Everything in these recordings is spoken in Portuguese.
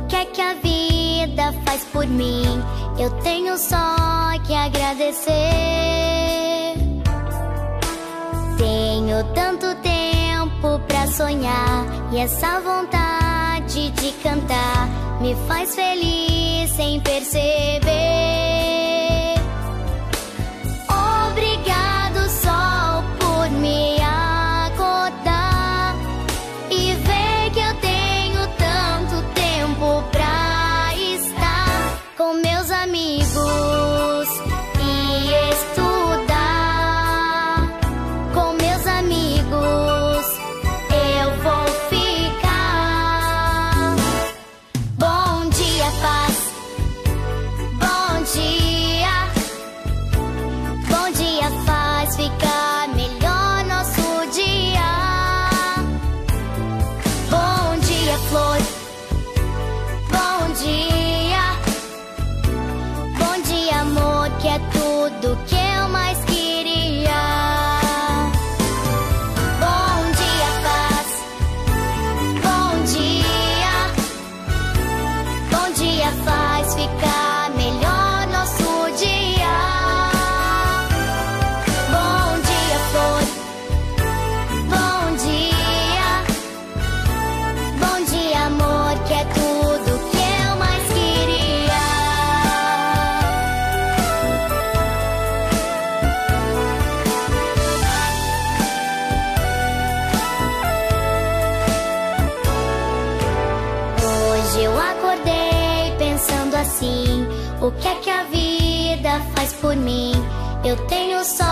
que é que a vida faz por mim? Eu tenho só que agradecer. Tenho tanto tempo pra sonhar, e essa vontade de cantar me faz feliz sem perceber. Obrigado, sol, por me acordar e ver que eu tenho tanto tempo pra estar com meus amigos e estudar. Com meus amigos eu vou ficar. Bom dia, paz. Bom dia. Bom dia faz ficar melhor nosso dia. Bom dia, flor. Bom dia. Bom dia, amor, que é tudo que eu mais queria. Bom dia, paz. Bom dia. Bom dia faz ficar melhor nosso dia. Bom dia, flor. Bom dia. Bom dia, amor, que é tudo que eu mais queria. Hoje eu acordei pensando assim: o que é que a vida faz por mim? Eu tenho só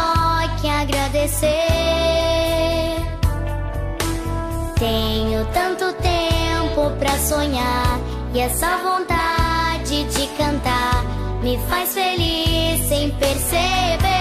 que agradecer. Tenho tanto tempo pra sonhar, e essa vontade de cantar me faz feliz sem perceber.